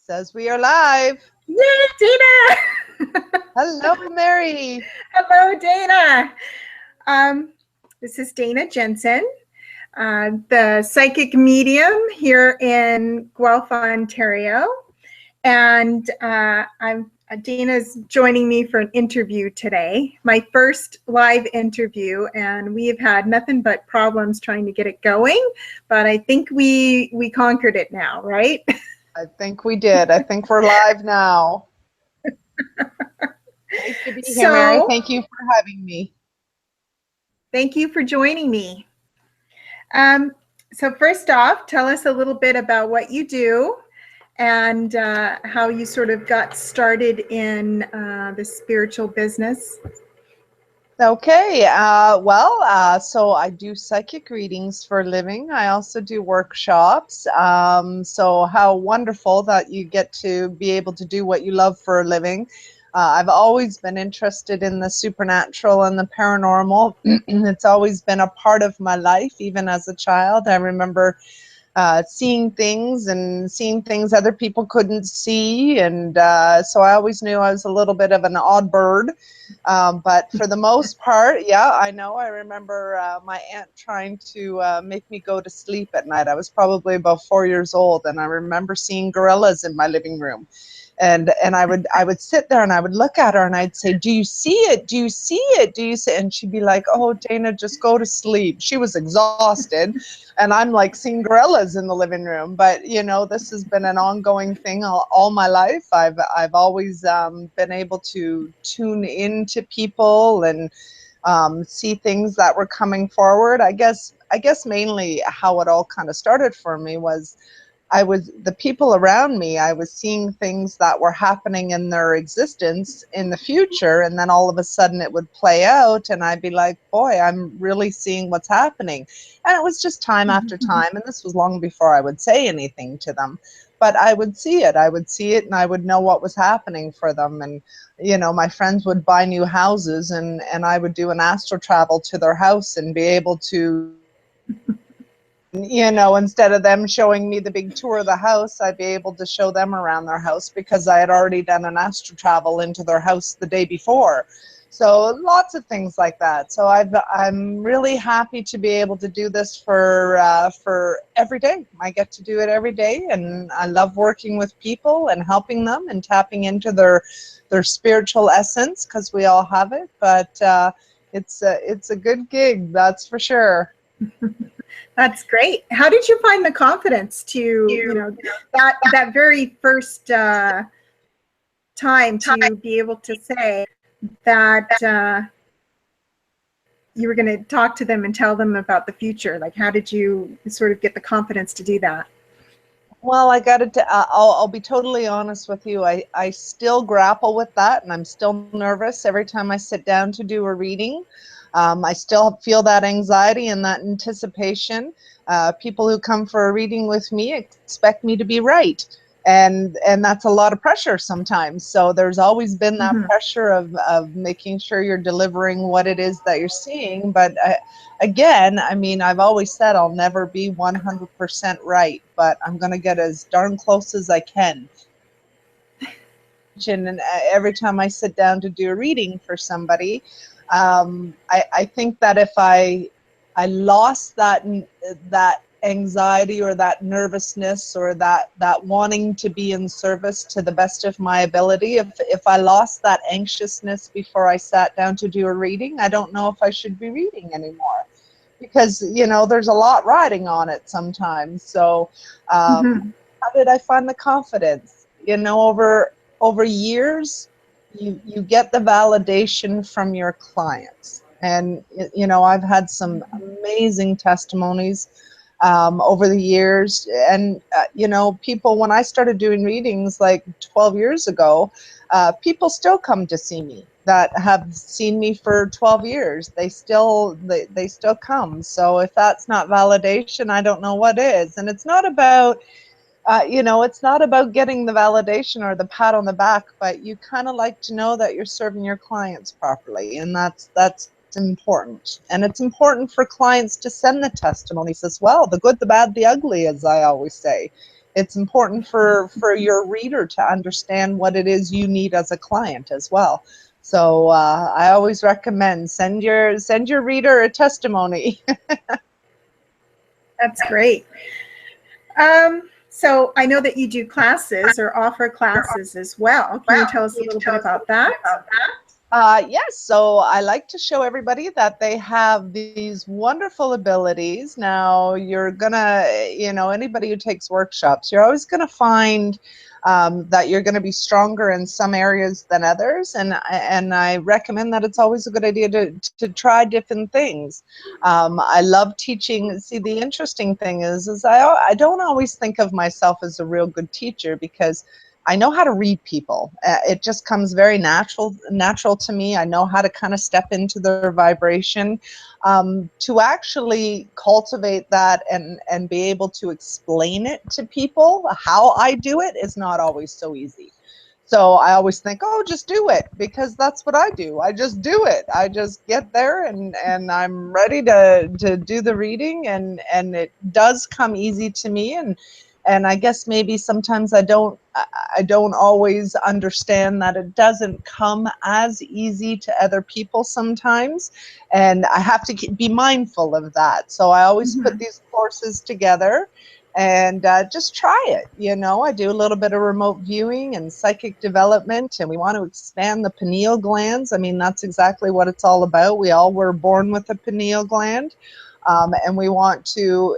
Says we are live. Yay, Dana! Hello, Mary. Hello, Dana. This is Dana Jensen, the psychic medium here in Guelph, Ontario. And Dana's joining me for an interview today, my first live interview, and we have had nothing but problems trying to get it going, but I think we conquered it now, right? I think we did. I think we're live now. Nice to be here, Mary. Thank you for having me. Thank you for joining me. So first off, tell us a little bit about what you do and how you sort of got started in the spiritual business. Okay. So I do psychic readings for a living. I also do workshops. So how wonderful that you get to be able to do what you love for a living. I've always been interested in the supernatural and the paranormal. It's always been a part of my life, even as a child. I remember seeing things other people couldn't see, and so I always knew I was a little bit of an odd bird, but for the most part, yeah, I remember my aunt trying to make me go to sleep at night. I was probably about 4 years old, and I remember seeing gorillas in my living room. And I would sit there and I would look at her and I'd say, "Do you see it? Do you see it? Do you see it?" And she'd be like, "Oh, Dana, just go to sleep." She was exhausted, and I'm like seeing gorillas in the living room. But you know, this has been an ongoing thing all my life. I've always been able to tune into people and see things that were coming forward. I guess mainly how it all kind of started for me was the people around me, I was seeing things that were happening in their existence in the future, and then all of a sudden it would play out and I'd be like, boy, I'm really seeing what's happening. And it was just time after time, and this was long before I would say anything to them, but I would see it and I would know what was happening for them. And you know, my friends would buy new houses, and I would do an astral travel to their house and be able to, you know, instead of them showing me the big tour of the house, I'd be able to show them around their house because I had already done an astral travel into their house the day before. So lots of things like that. So I'm really happy to be able to do this for every day. I get to do it every day, and I love working with people and helping them and tapping into their spiritual essence, because we all have it. But it's a good gig, that's for sure. That's great. How did you find the confidence to, you know, that very first time to be able to say that you were going to talk to them and tell them about the future? Like, how did you sort of get the confidence to do that? Well, I'll be totally honest with you. I still grapple with that, and I'm still nervous every time I sit down to do a reading. I still feel that anxiety and that anticipation. People who come for a reading with me expect me to be right. And that's a lot of pressure sometimes. So there's always been that pressure of making sure you're delivering what it is that you're seeing. But again, I mean, I've always said I'll never be 100% right, but I'm going to get as darn close as I can. And every time I sit down to do a reading for somebody, I think that if I lost that anxiety or that nervousness or that wanting to be in service to the best of my ability, if I lost that anxiousness before I sat down to do a reading, I don't know if I should be reading anymore, because you know, there's a lot riding on it sometimes. So how did I find the confidence? You know, over years, you get the validation from your clients. And you know, I've had some amazing testimonies over the years. And you know, people, when I started doing readings like 12 years ago, people still come to see me that have seen me for 12 years. They still come. So if that's not validation, I don't know what is. And it's not about you know, it's not about getting the validation or the pat on the back, but you kind of like to know that you're serving your clients properly, and that's important. And it's important for clients to send the testimonies as well, the good, the bad, the ugly, as I always say. It's important for your reader to understand what it is you need as a client as well. So I always recommend send your reader a testimony. That's great. So I know that you do classes or offer classes as well. Can you tell us a little bit about that? Yes, so I like to show everybody that they have these wonderful abilities. Now, you're gonna, anybody who takes workshops, you're always gonna find that you're gonna be stronger in some areas than others, and I recommend that it's always a good idea to try different things. I love teaching. See, the interesting thing is I don't always think of myself as a real good teacher because I know how to read people. It just comes very natural to me. I know how to kind of step into their vibration. To actually cultivate that and be able to explain it to people, how I do it is not always so easy. So I always think, oh, just do it, because that's what I do. I just do it. I just get there and I'm ready to do the reading, and it does come easy to me. And I guess maybe sometimes I don't always understand that it doesn't come as easy to other people sometimes, and I have to be mindful of that. So I always put these courses together and just try it. I do a little bit of remote viewing and psychic development, and we want to expand the pineal glands. I mean, that's exactly what it's all about. We all were born with a pineal gland. And we want to,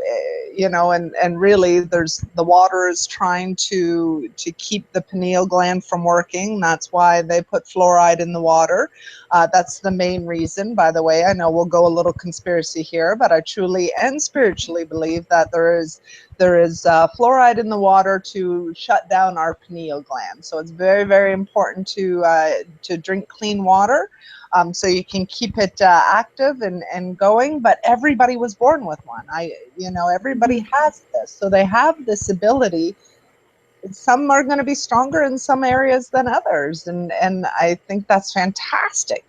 and really the water is trying to keep the pineal gland from working. That's why they put fluoride in the water. That's the main reason, by the way. I know we'll go a little conspiracy here, but I truly and spiritually believe that there is fluoride in the water to shut down our pineal gland. So it's very, very important to drink clean water. So you can keep it active and going, but everybody was born with one. Everybody has this, so they have this ability. Some are going to be stronger in some areas than others, and I think that's fantastic.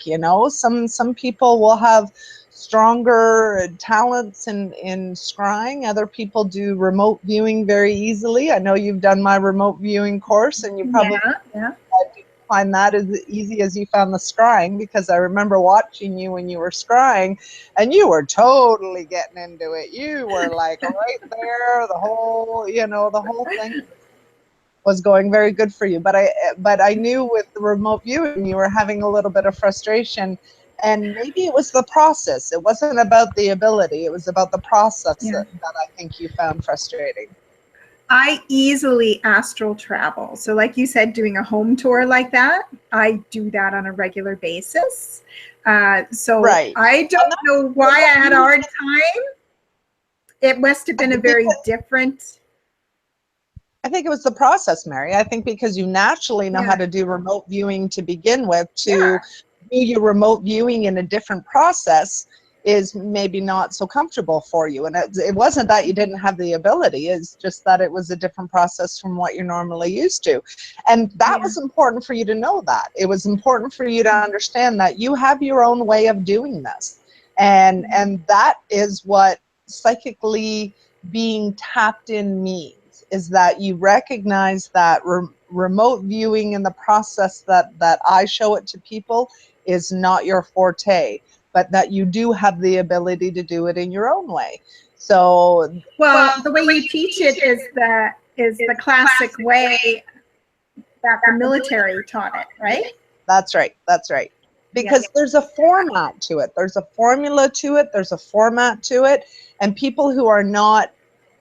Some people will have stronger talents in scrying. Other people do remote viewing very easily. I know you've done my remote viewing course, and you probably find that as easy as you found the scrying, because I remember watching you when you were scrying, and you were totally getting into it. You were like right there, the whole thing was going very good for you. But I knew with the remote viewing you were having a little bit of frustration, and maybe it was the process. It wasn't about the ability, it was about the process that I think you found frustrating. I easily astral travel. So like you said, doing a home tour like that, I do that on a regular basis. So right. I don't know why I had a hard time. It must have been a very different... I think it was the process, Mary. I think because you naturally know how to do remote viewing to begin with, to do your remote viewing in a different process is maybe not so comfortable for you. And it wasn't that you didn't have the ability, it's just that it was a different process from what you're normally used to. And that was important for you to know that. It was important for you to understand that you have your own way of doing this. And that is what psychically being tapped in means, is that you recognize that remote viewing in the process that I show it to people is not your forte, but that you do have the ability to do it in your own way. So, well, the way you teach it is the classic way that the military taught it, right? That's right. That's right. Because there's a format to it. There's a formula to it. There's a format to it. And people who are not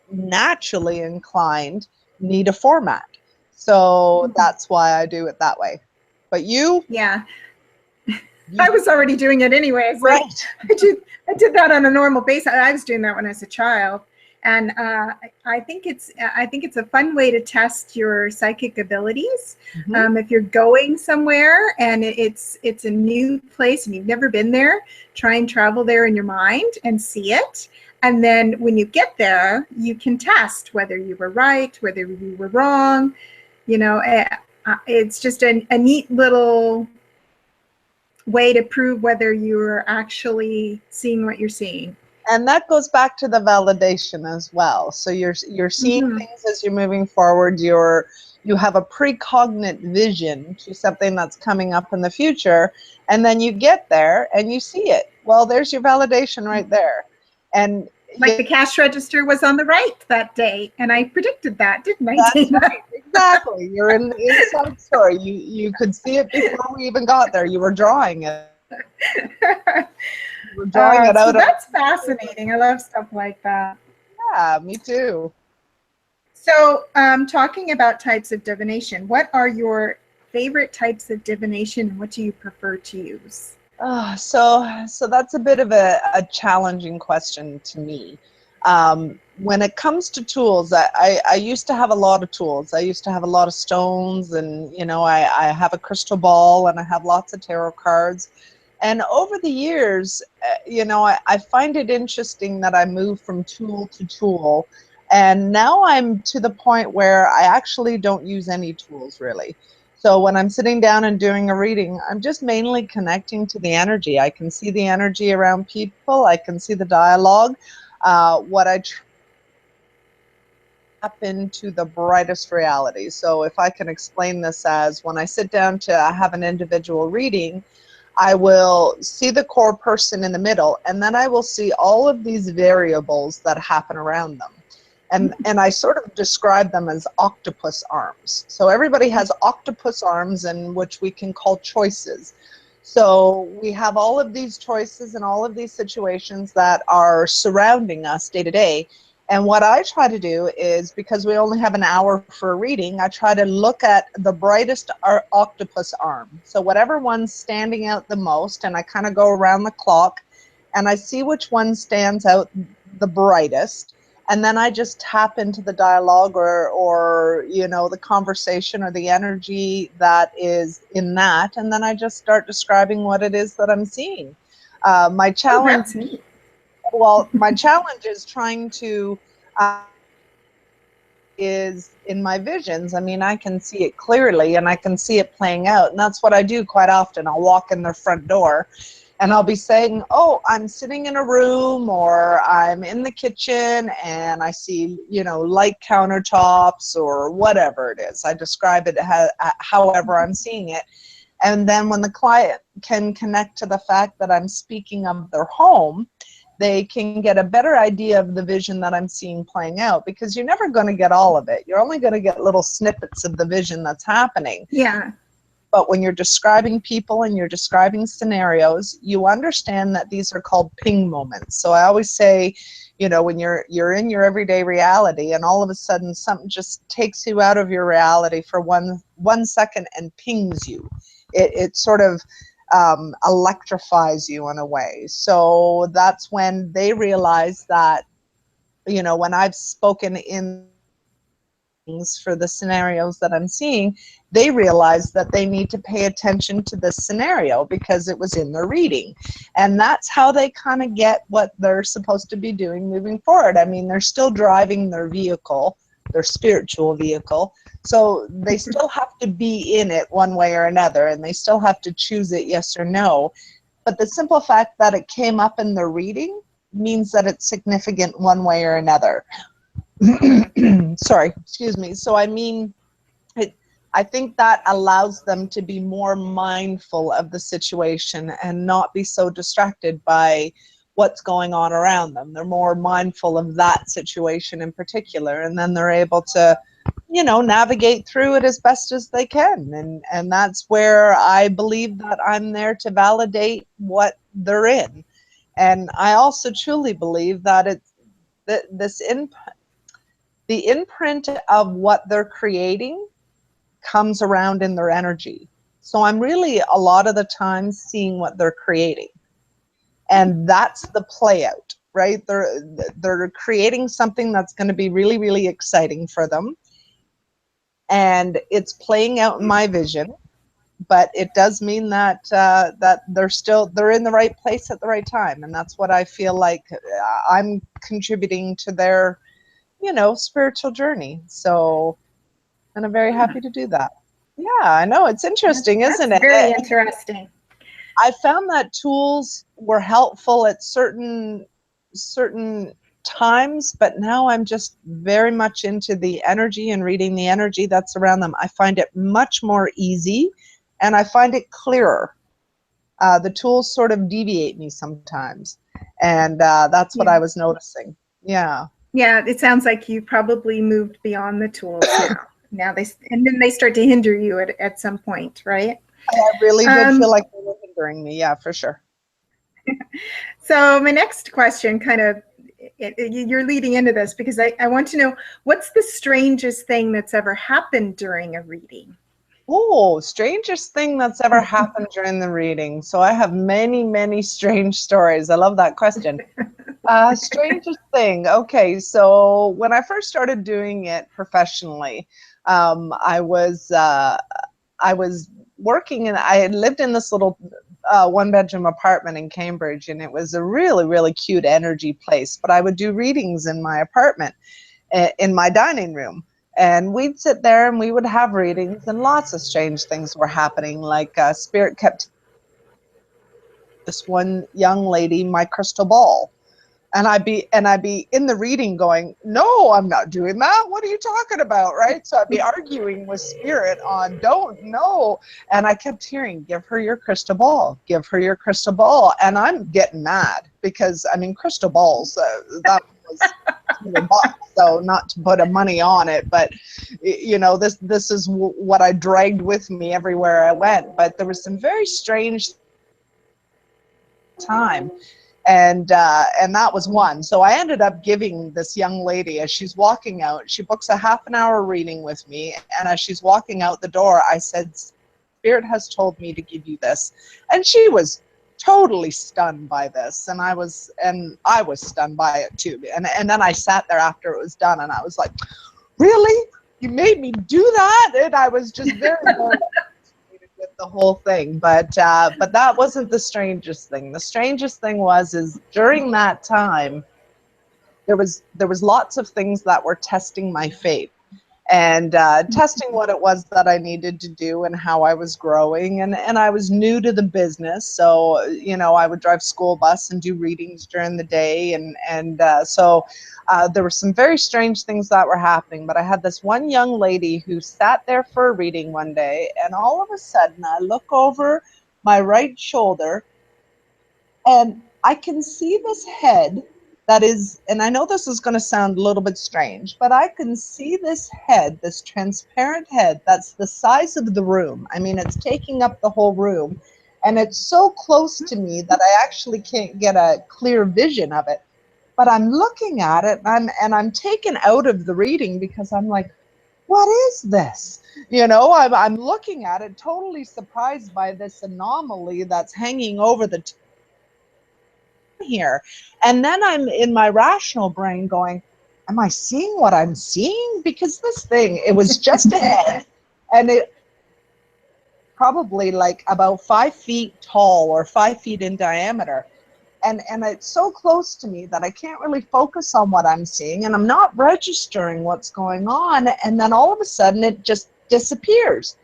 naturally inclined need a format. So that's why I do it that way. But you? Yeah. I was already doing it anyways. Right. I did that on a normal basis. I was doing that when I was a child, and I think it's a fun way to test your psychic abilities. If you're going somewhere and it's a new place and you've never been there, try and travel there in your mind and see it. And then when you get there, you can test whether you were right, whether you were wrong. It's just a neat little way to prove whether you're actually seeing what you're seeing. And that goes back to the validation as well. So you're seeing Mhm. things as you're moving forward. You have a precognitive vision to something that's coming up in the future, and then you get there and you see it. Well, there's your validation right there. And Like the cash register was on the right that day, and I predicted that, didn't I, that's Dana? right, exactly. You're in the inside story. You could see it before we even got there. You were drawing it. You were drawing it So out of. that's fascinating. I love stuff like that. Yeah, me too. So, talking about types of divination, what are your favorite types of divination, and what do you prefer to use? So that's a bit of a challenging question to me. When it comes to tools, I used to have a lot of tools. I used to have a lot of stones, and I have a crystal ball, and I have lots of tarot cards. And over the years, I find it interesting that I move from tool to tool. And now I'm to the point where I actually don't use any tools really. So when I'm sitting down and doing a reading, I'm just mainly connecting to the energy. I can see the energy around people. I can see the dialogue. What I tap into the brightest reality. So if I can explain this as when I sit down to have an individual reading, I will see the core person in the middle, and then I will see all of these variables that happen around them. And I sort of describe them as octopus arms. So everybody has octopus arms, and which we can call choices. So we have all of these choices and all of these situations that are surrounding us day to day. And what I try to do is, because we only have an hour for a reading, I try to look at the brightest octopus arm. So whatever one's standing out the most, and I kind of go around the clock and I see which one stands out the brightest. And then I just tap into the dialogue or the conversation or the energy that is in that. And then I just start describing what it is that I'm seeing. My Oh, challenge that's neat. my challenge is trying to is in my visions. I mean, I can see it clearly and I can see it playing out. And that's what I do quite often. I'll walk in their front door and I'll be saying, oh, I'm sitting in a room or I'm in the kitchen and I see, light countertops or whatever it is. I describe it however I'm seeing it. And then when the client can connect to the fact that I'm speaking of their home, they can get a better idea of the vision that I'm seeing playing out, because you're never going to get all of it. You're only going to get little snippets of the vision that's happening. Yeah. But when you're describing people and you're describing scenarios, you understand that these are called ping moments. So I always say, when you're in your everyday reality and all of a sudden something just takes you out of your reality for one second and pings you. It sort of electrifies you in a way. So that's when they realize that, when I've spoken in for the scenarios that I'm seeing, they realize that they need to pay attention to this scenario because it was in their reading. And that's how they kind of get what they're supposed to be doing moving forward. I mean, they're still driving their vehicle, their spiritual vehicle. So they still have to be in it one way or another, and they still have to choose it yes or no. But the simple fact that it came up in the reading means that it's significant one way or another. Sorry, excuse me. So I mean, I think that allows them to be more mindful of the situation and not be so distracted by what's going on around them. They're more mindful of that situation in particular, and then they're able to, navigate through it as best as they can. And that's where I believe that I'm there to validate what they're in. And I also truly believe that it's the imprint of what they're creating comes around in their energy. So I'm really a lot of the time seeing what they're creating. And that's the play out, right? They're creating something that's going to be really, really exciting for them. And it's playing out in my vision, but it does mean that that they're in the right place at the right time. And that's what I feel like I'm contributing to their, spiritual journey. So, and I'm very happy to do that. Yeah, I know. It's interesting, That's isn't it? very interesting. I found that tools were helpful at certain certain times, but now I'm just very much into the energy and reading the energy that's around them. I find it much more easy, and I find it clearer. The tools sort of deviate me sometimes, and that's what Yeah. I was noticing. Yeah. Yeah, it sounds like you probably moved beyond the tools now. And then they start to hinder you at some point, right? I really did feel Um, like they were hindering me. Yeah, for sure. so my next question kind of, you're leading into this because I want to know, what's the strangest thing that's ever happened during a reading? Oh, strangest thing that's ever happened during the reading. So I have many, many strange stories. I love that question. Strangest thing. Okay, so when I first started doing it professionally, I was working, and I had lived in this little one-bedroom apartment in Cambridge, and it was a really, really cute energy place. But I would do readings in my apartment, in my dining room. And we'd sit there and we would have readings, and lots of strange things were happening. Like Spirit kept this one young lady my crystal ball. And I'd be in the reading going, no, I'm not doing that. What are you talking about? Right. So I'd be arguing with Spirit on don't know. And I kept hearing, give her your crystal ball, give her your crystal ball. And I'm getting mad because, I mean, crystal balls, that was $100, so not to put a money on it, but you know, this is what I dragged with me everywhere I went. But there was some very strange time, and that was one. So I ended up giving this young lady, as she's walking out, she books a half an hour reading with me, and as she's walking out the door, I said, Spirit has told me to give you this. And she was totally stunned by this, and I was stunned by it too. And then I sat there after it was done, and I was like, really, you made me do that? And I was just very, very with the whole thing. But that wasn't the strangest thing. The strangest thing is during that time there was lots of things that were testing my faith, and testing what it was that I needed to do and how I was growing. And I was new to the business, so you know, I would drive school bus and do readings during the day, and there were some very strange things that were happening. But I had this one young lady who sat there for a reading one day, and all of a sudden I look over my right shoulder, and I can see this head that is, and I know this is going to sound a little bit strange, but I can see this head, this transparent head that's the size of the room. I mean, it's taking up the whole room, and it's so close to me that I actually can't get a clear vision of it. But I'm looking at it, and I'm taken out of the reading because I'm like, what is this? You know, I'm looking at it, totally surprised by this anomaly that's hanging over the here. And then I'm in my rational brain going, am I seeing what I'm seeing? Because this thing, it was just a head, and it probably like about 5 feet tall or 5 feet in diameter. And it's so close to me that I can't really focus on what I'm seeing, and I'm not registering what's going on. And then all of a sudden it just disappears.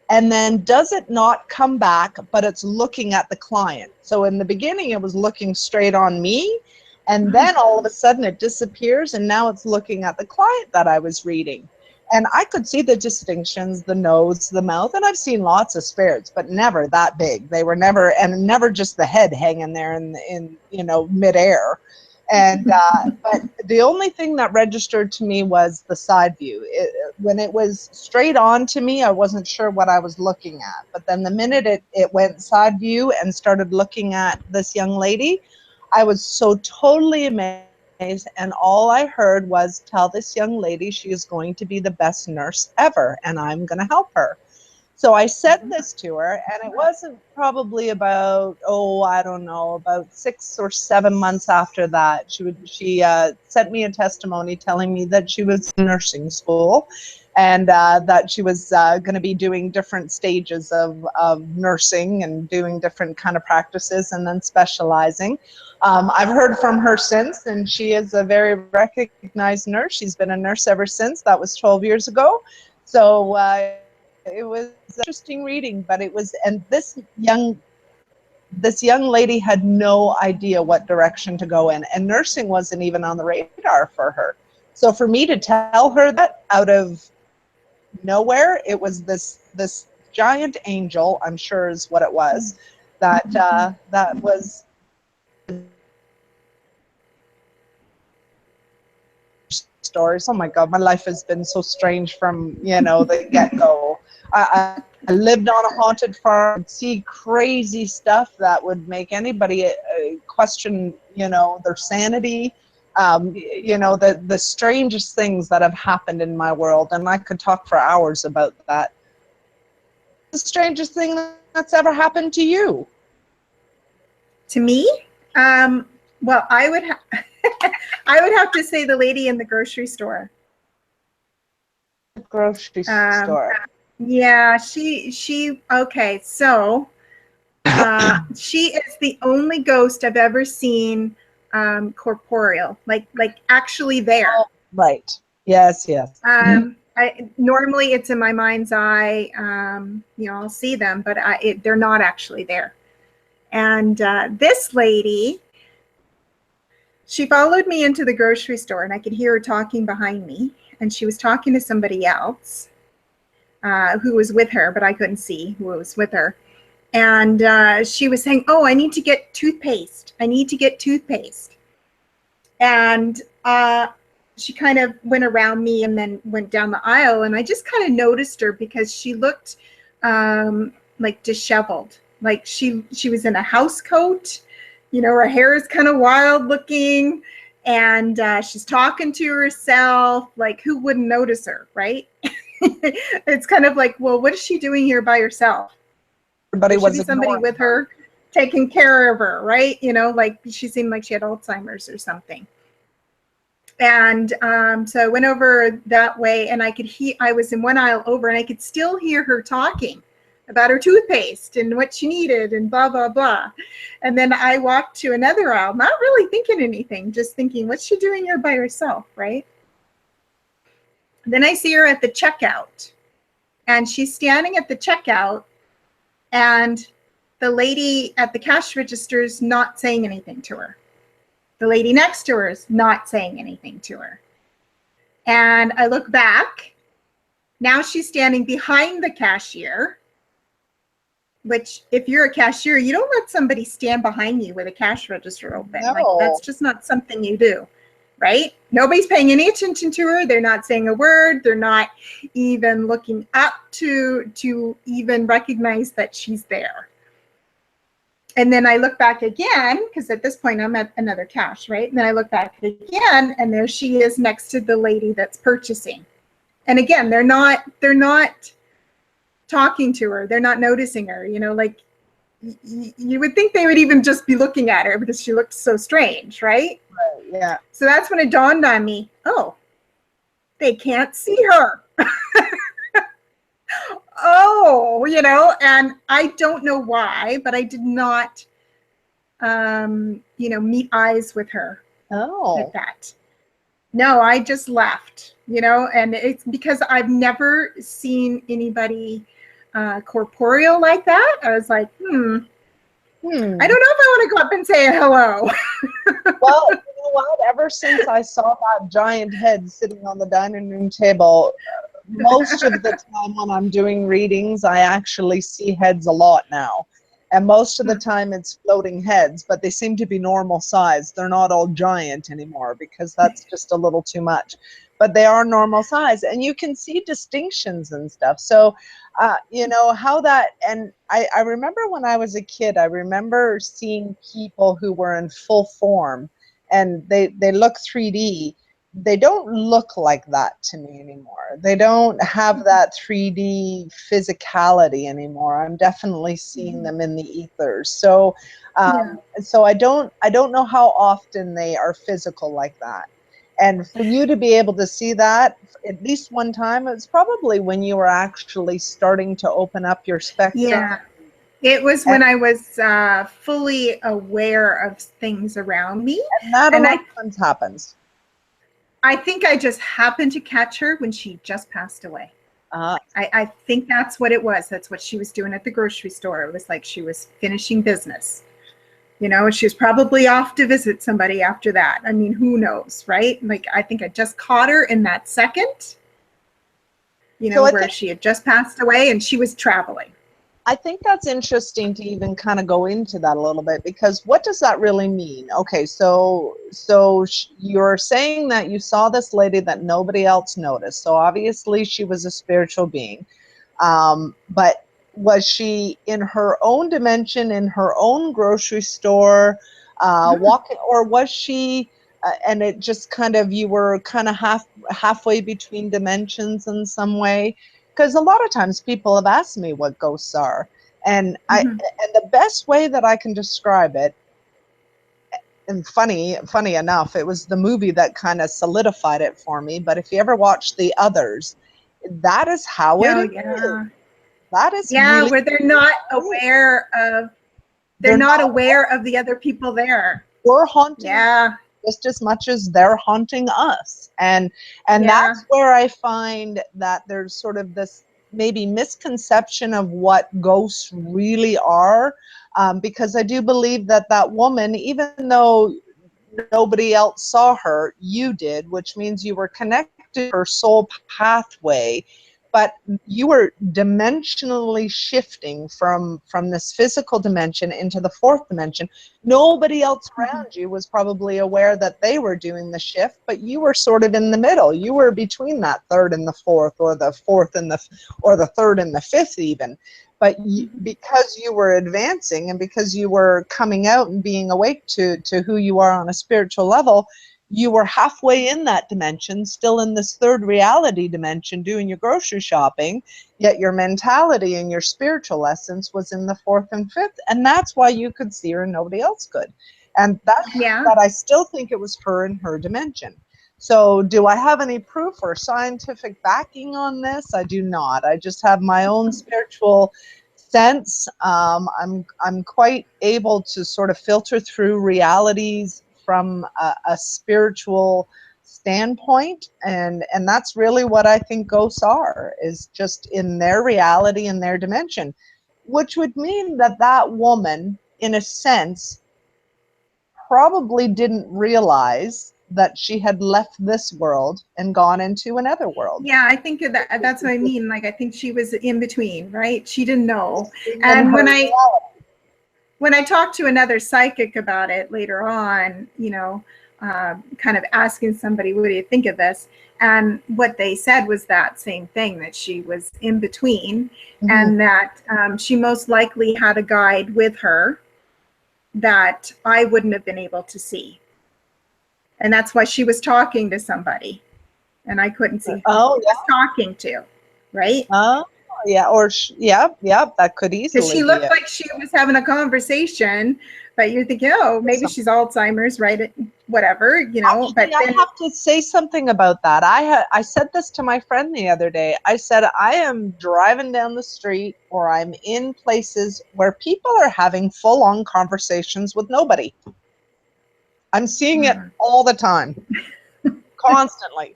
And then does it not come back, but it's looking at the client. So in the beginning it was looking straight on me, and then all of a sudden it disappears, and now it's looking at the client that I was reading. And I could see the distinctions, the nose, the mouth, and I've seen lots of spirits, but never that big. They were never, and never just the head hanging there in you know, midair. And but the only thing that registered to me was the side view. When it was straight on to me, I wasn't sure what I was looking at. But then the minute it went side view and started looking at this young lady, I was so totally amazed. And all I heard was, tell this young lady she is going to be the best nurse ever, and I'm going to help her. So I said this to her, and it wasn't probably about, oh, I don't know, about 6 or 7 months after that, she sent me a testimony telling me that she was in nursing school, and that she was going to be doing different stages of nursing and doing different kind of practices and then specializing. I've heard from her since, and she is a very recognized nurse. She's been a nurse ever since. That was 12 years ago. So it was an interesting reading, but it was, and this young this young lady had no idea what direction to go in, and nursing wasn't even on the radar for her. So for me to tell her that out of nowhere, it was this giant angel, I'm sure is what it was, that that was stories. Oh my God, my life has been so strange from, you know, the get-go. I lived on a haunted farm, see crazy stuff that would make anybody question, you know, their sanity. You know, the strangest things that have happened in my world, and I could talk for hours about that. The strangest thing that's ever happened to you? To me, well, I would I would have to say the lady in the grocery store. Grocery store. Yeah, she okay, so she is the only ghost I've ever seen corporeal, like actually there. Oh, right. Yes, yes. Normally it's in my mind's eye. You know, I'll see them, but they're not actually there. And this lady, she followed me into the grocery store, and I could hear her talking behind me. And she was talking to somebody else who was with her, but I couldn't see who was with her. And she was saying, "Oh, I need to get toothpaste. I need to get toothpaste." And she kind of went around me and then went down the aisle. And I just kind of noticed her because she looked like disheveled. Like she was in a house coat. You know, her hair is kind of wild looking. And she's talking to herself. Like, who wouldn't notice her, right? It's kind of like, well, what is she doing here by herself? Everybody was somebody with her taking care of her, right? You know, like she seemed like she had Alzheimer's or something. And so I went over that way, and I was in one aisle over, and I could still hear her talking about her toothpaste and what she needed and blah, blah, blah. And then I walked to another aisle, not really thinking anything, just thinking, what's she doing here by herself, right? Then I see her at the checkout, and she's standing at the checkout, and the lady at the cash register is not saying anything to her. The lady next to her is not saying anything to her. And I look back. Now she's standing behind the cashier, which if you're a cashier, you don't let somebody stand behind you with a cash register open. No. Like, that's just not something you do, right? Nobody's paying any attention to her. They're not saying a word. They're not even looking up to even recognize that she's there. And then I look back again, because at this point I'm at another cash, right? And then I look back again, and there she is next to the lady that's purchasing. And again, they're not talking to her. They're not noticing her. You know, like you would think they would even just be looking at her because she looked so strange, right? Right, yeah. So that's when it dawned on me, oh, they can't see her. Oh, you know, and I don't know why, but I did not, you know, meet eyes with her at that. No, I just left, you know, and it's because I've never seen anybody corporeal like that. I was like, I don't know if I want to go up and say hello. Well, you know what? Ever since I saw that giant head sitting on the dining room table, most of the time when I'm doing readings, I actually see heads a lot now. And most of the time it's floating heads, but they seem to be normal size. They're not all giant anymore because that's just a little too much. But they are normal size, and you can see distinctions and stuff. So, you know, how that, and I remember when I was a kid, I remember seeing people who were in full form, and they look 3D. They don't look like that to me anymore. They don't have that 3D physicality anymore. I'm definitely seeing them in the ethers. So, so I don't know how often they are physical like that. And for you to be able to see that at least one time, it's probably when you were actually starting to open up your spectrum. Yeah, it was when I was fully aware of things around me. And that a lot of times happens. I think I just happened to catch her when she just passed away. I think that's what it was. That's what she was doing at the grocery store. It was like she was finishing business. You know, she was probably off to visit somebody after that. I mean, who knows, right? Like, I think I just caught her in that second, you know, where she had just passed away and she was traveling. I think that's interesting to even kind of go into that a little bit, because what does that really mean? Okay, so you're saying that you saw this lady that nobody else noticed. So obviously she was a spiritual being. But was she in her own dimension, in her own grocery store, walking, or was she, and it just kind of, you were kind of halfway between dimensions in some way? Because a lot of times people have asked me what ghosts are, and and the best way that I can describe it, and funny enough, it was the movie that kind of solidified it for me. But if you ever watch the others, that is how it is. That is really, where they're not aware of, they're not aware of the other people there. We're haunting just as much as they're haunting us, and that's where I find that there's sort of this maybe misconception of what ghosts really are, because I do believe that that woman, even though nobody else saw her, you did, which means you were connected to her soul pathway, but you were dimensionally shifting from this physical dimension into the fourth dimension. Nobody else around you was probably aware that they were doing the shift, but you were sort of in the middle. You were between that third and the fourth, or the fourth and the third and the fifth even. But because you were advancing, and because you were coming out and being awake to who you are on a spiritual level, you were halfway in that dimension, still in this third reality dimension, doing your grocery shopping, yet your mentality and your spiritual essence was in the fourth and fifth. And that's why you could see her and nobody else could. And that's that I still think it was her in her dimension. So do I have any proof or scientific backing on this? I do not. I just have my own spiritual sense. I'm quite able to sort of filter through realities from a spiritual standpoint, and that's really what I think ghosts are, is just in their reality and their dimension, which would mean that that woman, in a sense, probably didn't realize that she had left this world and gone into another world. Yeah, I think that's what I mean. Like, I think she was in between, right? She didn't know. And when I talked to another psychic about it later on, you know, kind of asking somebody, what do you think of this? And what they said was that same thing, that she was in between, and that she most likely had a guide with her that I wouldn't have been able to see. And that's why she was talking to somebody and I couldn't see who she was talking to, right? Yeah, or that could easily because she looked like she was having a conversation, but you're thinking, oh, maybe she's Alzheimer's, right? Whatever, you know. Actually, but I have to say something about that. I said this to my friend the other day. I said, I am driving down the street, or I'm in places where people are having full-on conversations with nobody. I'm seeing it all the time, constantly.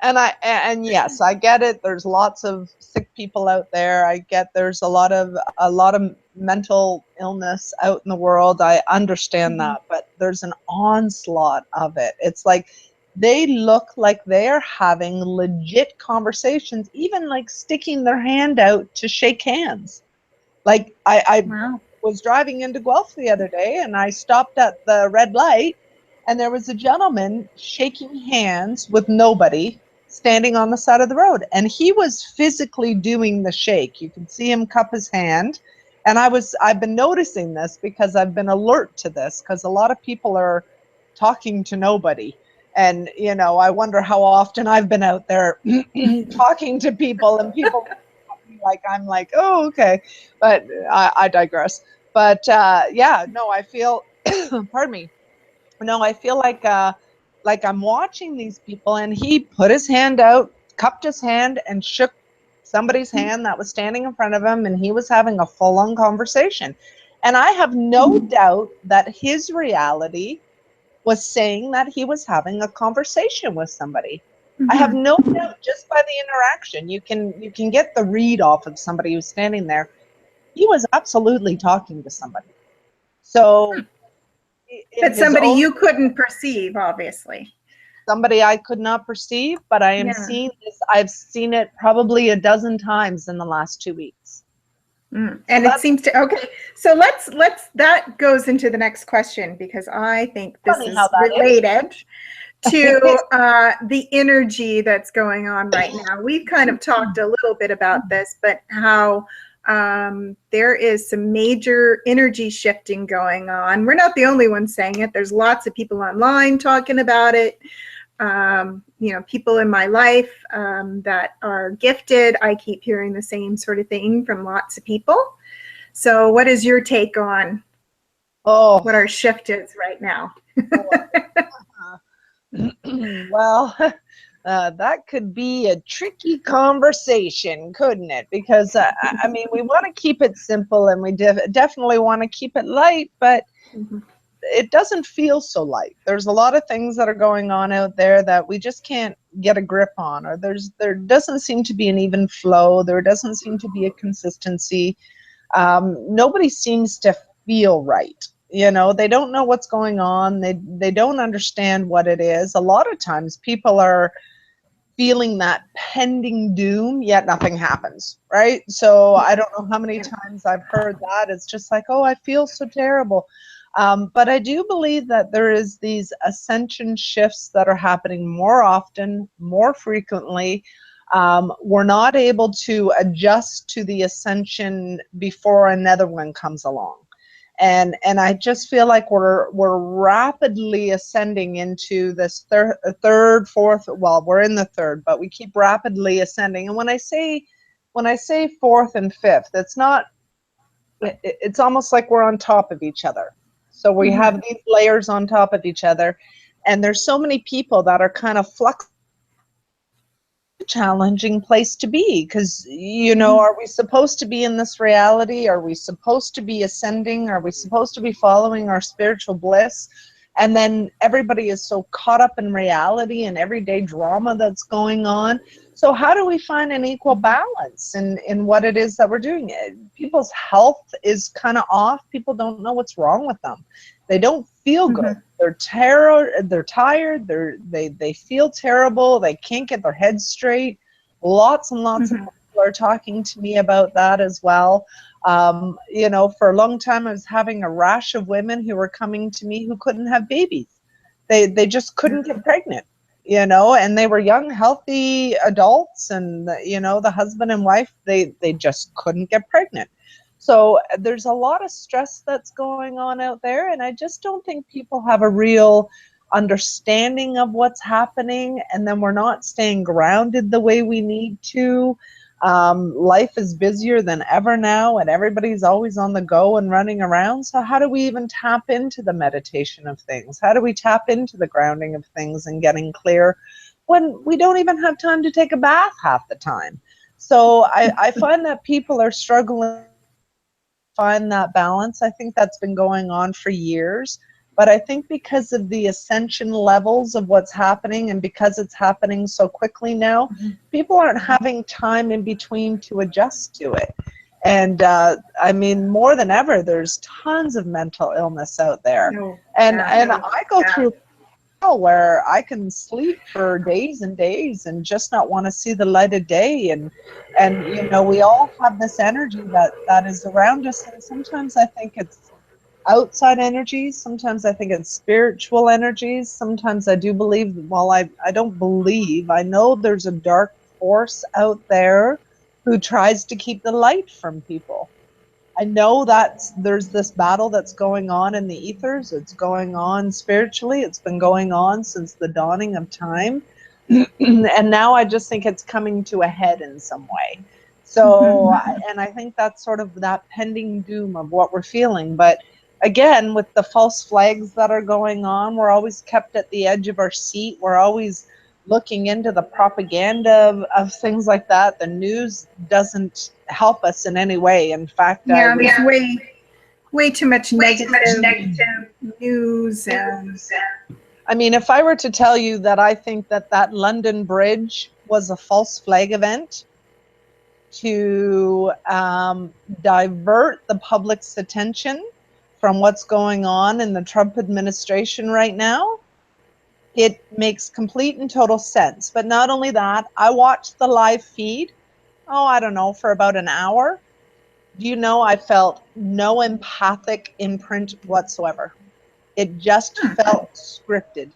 And yes, I get it. There's lots of sick people out there. I get there's a lot of mental illness out in the world. I understand that, but there's an onslaught of it. It's like they look like they're having legit conversations, even like sticking their hand out to shake hands. Like I was driving into Guelph the other day, and I stopped at the red light, and there was a gentleman shaking hands with nobody, standing on the side of the road, and he was physically doing the shake. You can see him cup his hand. And I've been noticing this because I've been alert to this, because a lot of people are talking to nobody. And, you know, I wonder how often I've been out there talking to people, and people like, I'm like, oh, okay. But I digress. But yeah, no, I feel, pardon me. No, I feel like I'm watching these people, and he put his hand out, cupped his hand, and shook somebody's hand that was standing in front of him, and he was having a full-on conversation. And I have no doubt that his reality was saying that he was having a conversation with somebody. I have no doubt just by the interaction, you can get the read off of somebody who's standing there. He was absolutely talking to somebody. So in But his somebody own you couldn't perceive, obviously. somebody I could not perceive, but I am Yeah. seeing this. I've seen it probably a dozen times in the last 2 weeks. And So it seems to, okay, so let's that goes into the next question, because I think this funny is how that is. related to the energy that's going on right now. We've kind of talked a little bit about this, but how there is some major energy shifting going on. We're not the only ones saying it. There's lots of people online talking about it. You know, people in my life that are gifted, I keep hearing the same sort of thing from lots of people. So what is your take on what our shift is right now? Well, that could be a tricky conversation, couldn't it? Because, I mean, we want to keep it simple and we definitely want to keep it light, but it doesn't feel so light. There's a lot of things that are going on out there that we just can't get a grip on, or there doesn't seem to be an even flow. There doesn't seem to be a consistency. Nobody seems to feel right. You know, they don't know what's going on. They don't understand what it is. A lot of times people are feeling that pending doom, yet nothing happens, right? So I don't know how many times I've heard that. It's just like, oh, I feel so terrible. But I do believe that there is these ascension shifts that are happening more often, more frequently. We're not able to adjust to the ascension before another one comes along. And I just feel like we're rapidly ascending into this third, fourth. Well, we're in the third, but we keep rapidly ascending. And when I say fourth and fifth, it's not. It's almost like we're on top of each other. So we have these layers on top of each other, and there's so many people that are kind of flux. Challenging place to be, because, you know, are we supposed to be in this reality? Are we supposed to be ascending? Are we supposed to be following our spiritual bliss? And then everybody is so caught up in reality and everyday drama that's going on. So how do we find an equal balance in what it is that we're doing? People's health is kind of off. People don't know what's wrong with them. They don't feel good. They're tired. They feel terrible. They can't get their heads straight. Lots and lots of people are talking to me about that as well. You know, for a long time I was having a rash of women who were coming to me who couldn't have babies. They just couldn't get pregnant, you know, and they were young, healthy adults, and, you know, the husband and wife, they just couldn't get pregnant. So there's a lot of stress that's going on out there, and I just don't think people have a real understanding of what's happening, and then we're not staying grounded the way we need to. Life is busier than ever now, and everybody's always on the go and running around. So how do we even tap into the meditation of things? How do we tap into the grounding of things and getting clear when we don't even have time to take a bath half the time? So I find that people are struggling find that balance. I think that's been going on for years. But I think because of the ascension levels of what's happening, and because it's happening so quickly now, people aren't having time in between to adjust to it. And I mean, more than ever, there's tons of mental illness out there. And I go through where I can sleep for days and days and just not want to see the light of day. And you know, we all have this energy that is around us, and sometimes I think it's outside energies, sometimes I think it's spiritual energies, sometimes I do believe, well, I don't believe, I know there's a dark force out there who tries to keep the light from people. I know that there's this battle that's going on in the ethers. It's going on spiritually. It's been going on since the dawning of time. And now I just think it's coming to a head in some way. So, and I think that's sort of that pending doom of what we're feeling. But again, with the false flags that are going on, we're always kept at the edge of our seat. We're always looking into the propaganda of things like that. The news doesn't help us in any way. In fact, there's way too much negative news. And I mean, if I were to tell you that I think that that London Bridge was a false flag event to divert the public's attention from what's going on in the Trump administration right now, it makes complete and total sense. But not only that, I watched the live feed, I don't know, for about an hour. Do you know, I felt no empathic imprint whatsoever. It just felt scripted.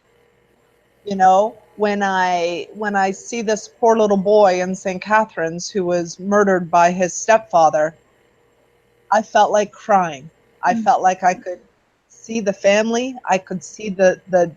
You know, when I see this poor little boy in St. Catharines who was murdered by his stepfather, I felt like crying. I felt like I could see the family. I could see the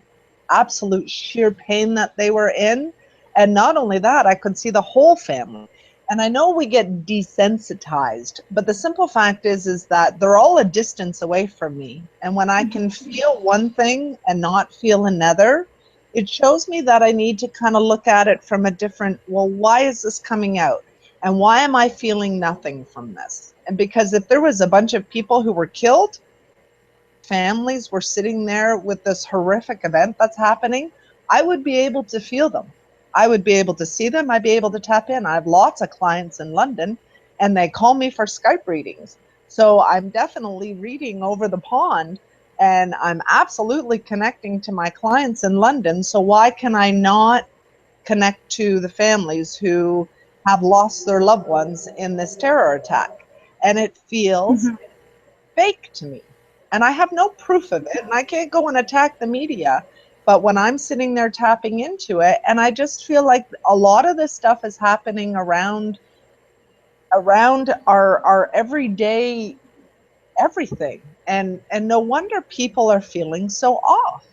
absolute sheer pain that they were in. And not only that, I could see the whole family. And I know we get desensitized, but the simple fact is that they're all a distance away from me. And when I can feel one thing and not feel another, it shows me that I need to kind of look at it from a different, well, why is this coming out? And why am I feeling nothing from this? And because if there was a bunch of people who were killed, families were sitting there with this horrific event that's happening, I would be able to feel them. I would be able to see them. I'd be able to tap in. I have lots of clients in London, and they call me for Skype readings. So I'm definitely reading over the pond, and I'm absolutely connecting to my clients in London. So why can I not connect to the families who have lost their loved ones in this terror attack? And it feels fake to me. And I have no proof of it, and I can't go and attack the media. But when I'm sitting there tapping into it, and I just feel like a lot of this stuff is happening around our everyday everything. And no wonder people are feeling so off.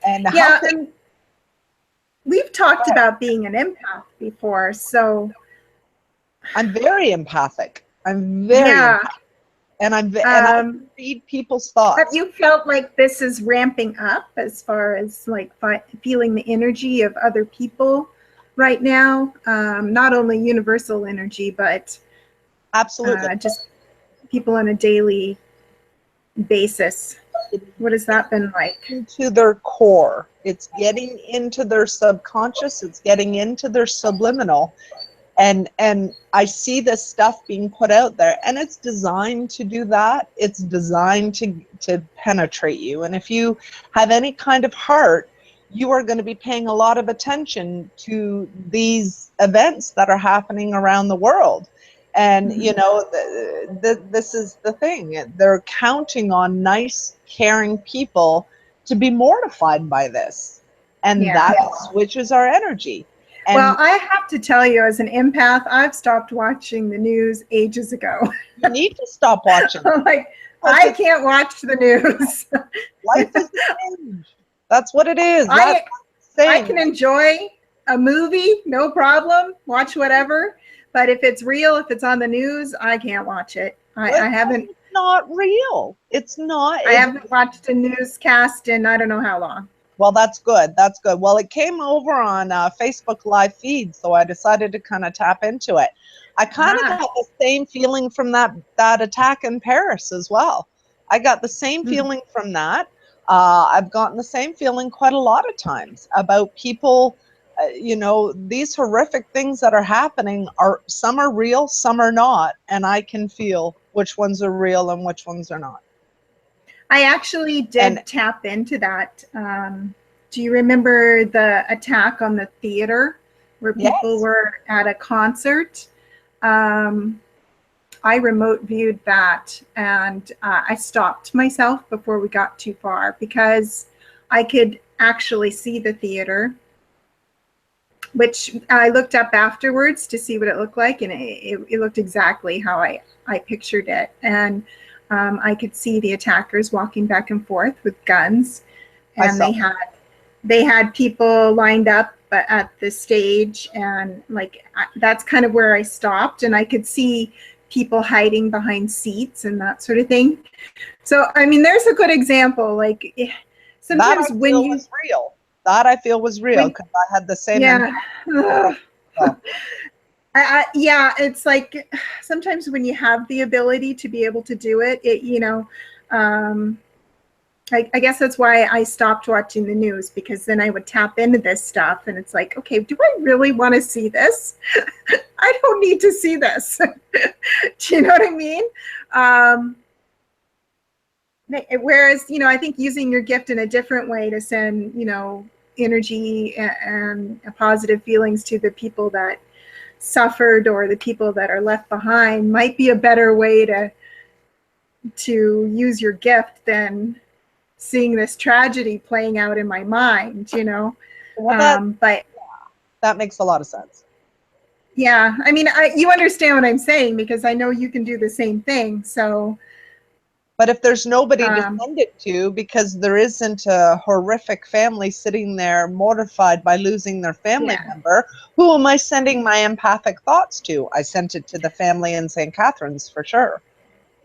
And yeah, and we've talked about being an empath before, so I'm very empathic. I'm very empathic. And I read people's thoughts. Have you felt like this is ramping up as far as like feeling the energy of other people right now? Not only universal energy, but absolutely just people on a daily basis. What has that been like? To their core. It's getting into their subconscious. It's getting into their subliminal. And I see this stuff being put out there, and it's designed to do that. It's designed to penetrate you. And if you have any kind of heart, you are going to be paying a lot of attention to these events that are happening around the world. And, you know, this is the thing. They're counting on nice, caring people to be mortified by this. And that switches our energy. And well, I have to tell you, as an empath, I've stopped watching the news ages ago. You need to stop watching. Like, I can't watch the news. Life is change. That's what it is. I can enjoy a movie, no problem, watch whatever. But if it's real, if it's on the news, I can't watch it. I haven't. It's not real. It's not. I haven't watched a newscast in I don't know how long. Well, that's good. That's good. Well, it came over on Facebook live feed, so I decided to kind of tap into it. I kind of got the same feeling from that attack in Paris as well. I got the same feeling from that. I've gotten the same feeling quite a lot of times about people, you know, these horrific things that are happening, some are real, some are not, and I can feel which ones are real and which ones are not. I actually did tap into that. Do you remember the attack on the theater where people were at a concert? I remote viewed that, and I stopped myself before we got too far because I could actually see the theater, which I looked up afterwards to see what it looked like, and it looked exactly how I pictured it. And I could see the attackers walking back and forth with guns, and they had people lined up at the stage, and like that's kind of where I stopped, and I could see people hiding behind seats and that sort of thing. So I mean, there's a good example. Like sometimes that was real. That I feel was real because I had the same. Yeah, it's like sometimes when you have the ability to be able to do it, you know, I guess that's why I stopped watching the news, because then I would tap into this stuff and it's like, okay, do I really want to see this? I don't need to see this. Do you know what I mean? Whereas, I think using your gift in a different way to send, energy and positive feelings to the people that suffered or the people that are left behind might be a better way to use your gift than seeing this tragedy playing out in my mind, Well, but that makes a lot of sense. yeah, I mean, you understand what I'm saying, because I know you can do the same thing. So, but if there's nobody to send it to, because there isn't a horrific family sitting there mortified by losing their family member, who am I sending my empathic thoughts to? I sent it to the family in St. Catharines for sure.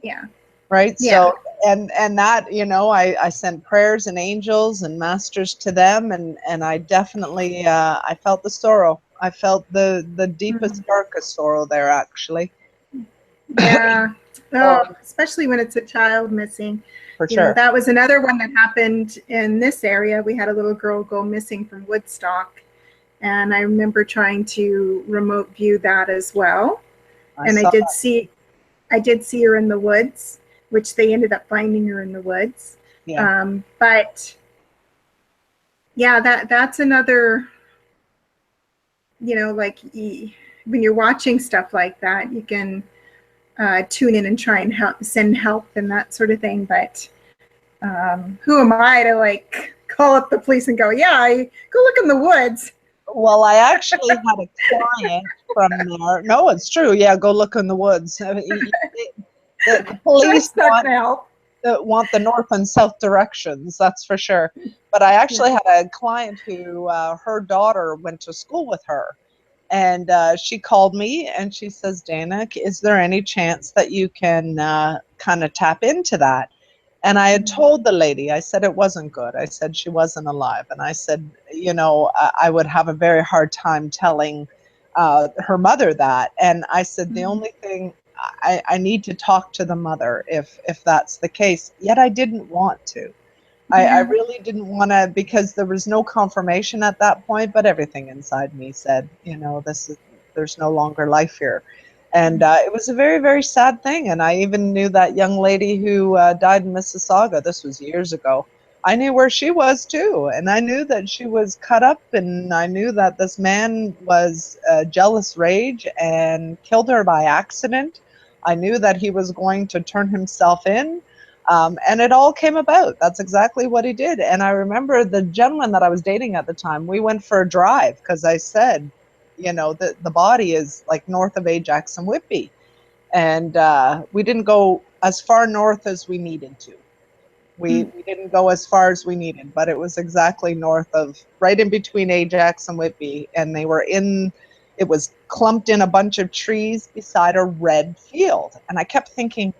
Yeah. Right. Yeah. So, and that, I sent prayers and angels and masters to them. And I definitely, I felt the sorrow. I felt the deepest, darkest sorrow there, actually. Yeah. Oh, especially when it's a child missing. For sure. That was another one that happened in this area. We had a little girl go missing from Woodstock. And I remember trying to remote view that as well. And I did see her in the woods, which they ended up finding her in the woods. Yeah. But yeah, that's another, like when you're watching stuff like that, you can tune in and try and send help and that sort of thing. But who am I to call up the police and go, go look in the woods? Well, I actually had a client from there. No, it's true. Yeah, go look in the woods. The police want the north and south directions, that's for sure. But I actually had a client who her daughter went to school with her. And she called me and she says, Dana, is there any chance that you can kind of tap into that? And I had told the lady, I said it wasn't good. I said she wasn't alive. And I said, I would have a very hard time telling her mother that. And I said, the only thing, I need to talk to the mother if that's the case. Yet I didn't want to. I really didn't want to, because there was no confirmation at that point, but everything inside me said, there's no longer life here. And it was a very, very sad thing. And I even knew that young lady who died in Mississauga. This was years ago. I knew where she was too. And I knew that she was cut up, and I knew that this man was jealous rage and killed her by accident. I knew that he was going to turn himself in. And it all came about. That's exactly what he did. And I remember the gentleman that I was dating at the time, we went for a drive because I said, the body is like north of Ajax and Whitby. And we didn't go as far north as we needed to. We didn't go as far as we needed, but it was exactly north of, right in between Ajax and Whitby. And it was clumped in a bunch of trees beside a red field. And I kept thinking,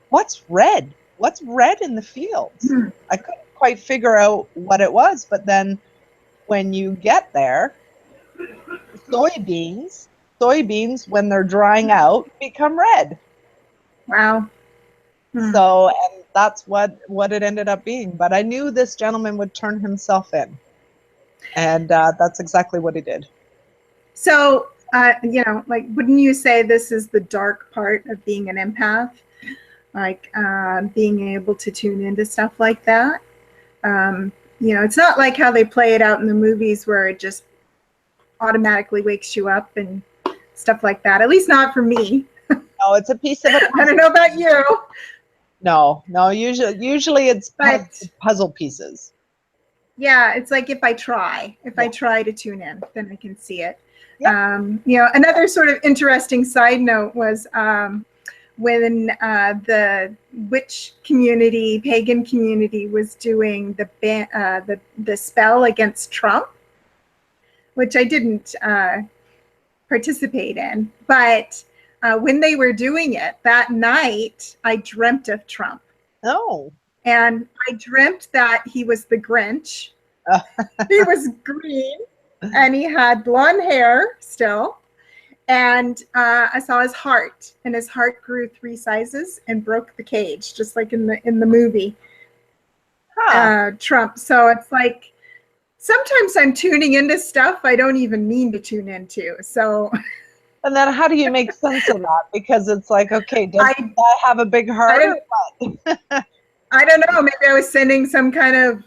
what's red? What's red in the fields? I couldn't quite figure out what it was. But then when you get there, soybeans, when they're drying out, become red. Wow. So, and that's what it ended up being. But I knew this gentleman would turn himself in. And that's exactly what he did. So, wouldn't you say this is the dark part of being an empath? Being able to tune into stuff like that. It's not like how they play it out in the movies where it just automatically wakes you up and stuff like that. At least not for me. No, it's a piece of it. I don't know about you. No, usually it's puzzle pieces. Yeah, it's like if I try to tune in, then I can see it. Yep. Another sort of interesting side note was when the witch community, pagan community, was doing the spell against Trump, which I didn't participate in, but when they were doing it that night, I dreamt of Trump. Oh. And I dreamt that he was the Grinch. He was green and he had blonde hair still. And I saw his heart, and his heart grew 3 sizes and broke the cage, just like in the movie. Huh. Trump. So it's like sometimes I'm tuning into stuff I don't even mean to tune into. So And then how do you make sense of that? Because it's like, okay, does I the guy have a big I heart or don't what? I don't know. Maybe I was sending some kind of,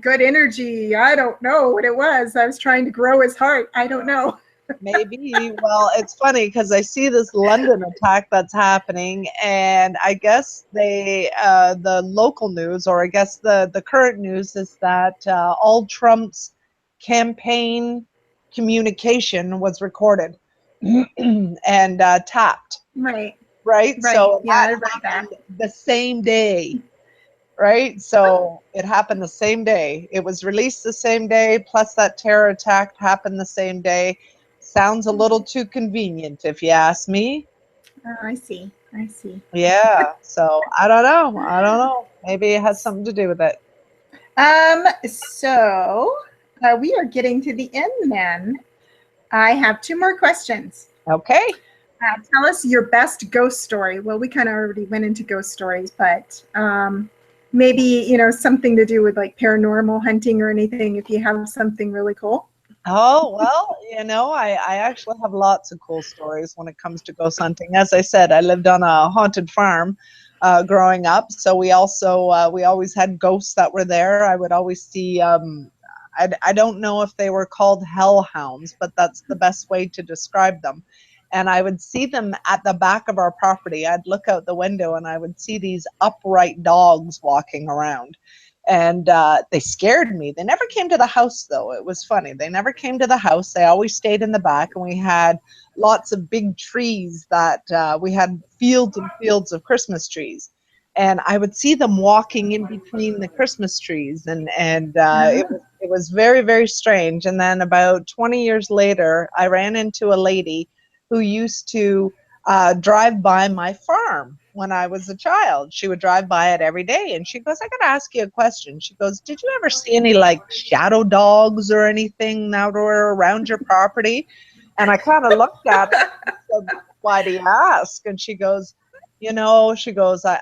good energy. I don't know what it was. I was trying to grow his heart. I don't know. Maybe. Well, it's funny because I see this London attack that's happening, and I guess the local news, or I guess the current news, is that all Trump's campaign communication was recorded and tapped, Right. right? Right. So Yeah, that I read that. happened the same day, right? So it happened the same day. It was released the same day, plus that terror attack happened the same day. Sounds a little too convenient, if you ask me. Oh, I see. I see. Yeah. So I don't know. I don't know. Maybe it has something to do with it. So we are getting to the end then. I have two more questions. Okay. Tell us your best ghost story. Well, we kind of already went into ghost stories, but maybe, something to do with like paranormal hunting or anything if you have something really cool. Oh, well, I actually have lots of cool stories when it comes to ghost hunting. As I said, I lived on a haunted farm growing up. So we always had ghosts that were there. I would always see, I don't know if they were called hellhounds, but that's the best way to describe them. And I would see them at the back of our property. I'd look out the window and I would see these upright dogs walking around, and they scared me. They never came to the house, though. It was funny. They never came to the house. They always stayed in the back, and we had lots of big trees that we had fields and fields of Christmas trees. And I would see them walking in between the Christmas trees, and it was very, very strange. And then about 20 years later, I ran into a lady who used to drive by my farm when I was a child. She would drive by it every day, and she goes, "I got to ask you a question." She goes, "Did you ever see any like shadow dogs or anything that were around your property?" And I kind of looked at her and said, "Why do you ask?" And she goes,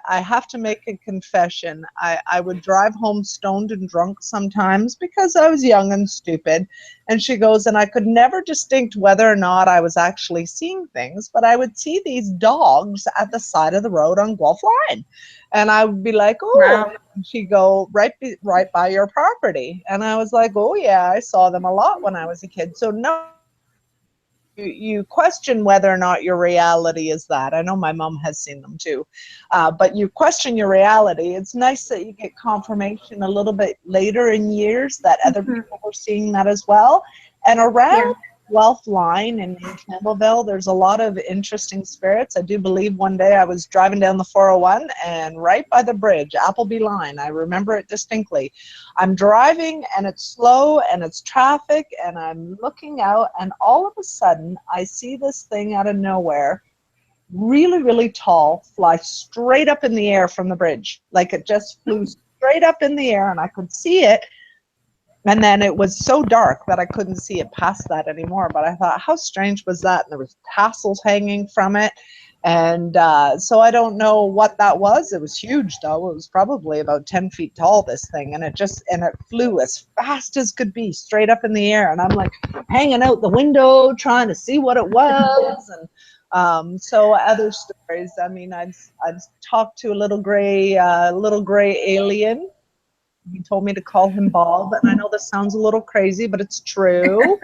I have to make a confession. I would drive home stoned and drunk sometimes because I was young and stupid. And she goes, and I could never distinct whether or not I was actually seeing things, but I would see these dogs at the side of the road on Guelph Line. And I would be like, "Oh," Wow. and she'd go, right by your property. And I was like, "Oh yeah, I saw them a lot when I was a kid." So no, you question whether or not your reality is that. I know my mom has seen them too, but you question your reality. It's nice that you get confirmation a little bit later in years that other Mhm. people were seeing that as well. And around Yeah. Guelph Line and in Campbellville, there's a lot of interesting spirits. I do believe one day I was driving down the 401, and right by the bridge, Appleby Line, I remember it distinctly. I'm driving and it's slow and it's traffic, and I'm looking out, and all of a sudden I see this thing out of nowhere, really, really tall, fly straight up in the air from the bridge. Like it just flew straight up in the air, and I could see it. And then it was so dark that I couldn't see it past that anymore. But I thought, how strange was that? And there was tassels hanging from it. And so I don't know what that was. It was huge, though. It was probably about 10 feet tall, this thing. And it flew as fast as could be straight up in the air. And I'm like hanging out the window trying to see what it was. And so other stories. I mean, I'd talked to a little gray alien. He told me to call him Bob, and I know this sounds a little crazy, but it's true.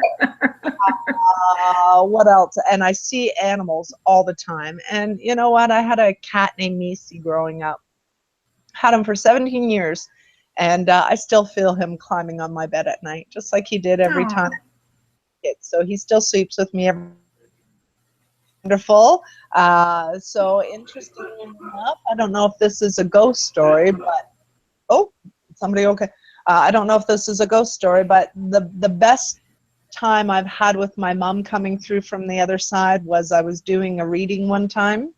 What else? And I see animals all the time. And you know what? I had a cat named Misi growing up. Had him for 17 years, and I still feel him climbing on my bed at night, just like he did every Oh, time. So he still sleeps with me every. Wonderful. So interesting enough, I don't know if this is a ghost story, but oh, somebody okay? I don't know if this is a ghost story, but the best time I've had with my mom coming through from the other side was I was doing a reading one time,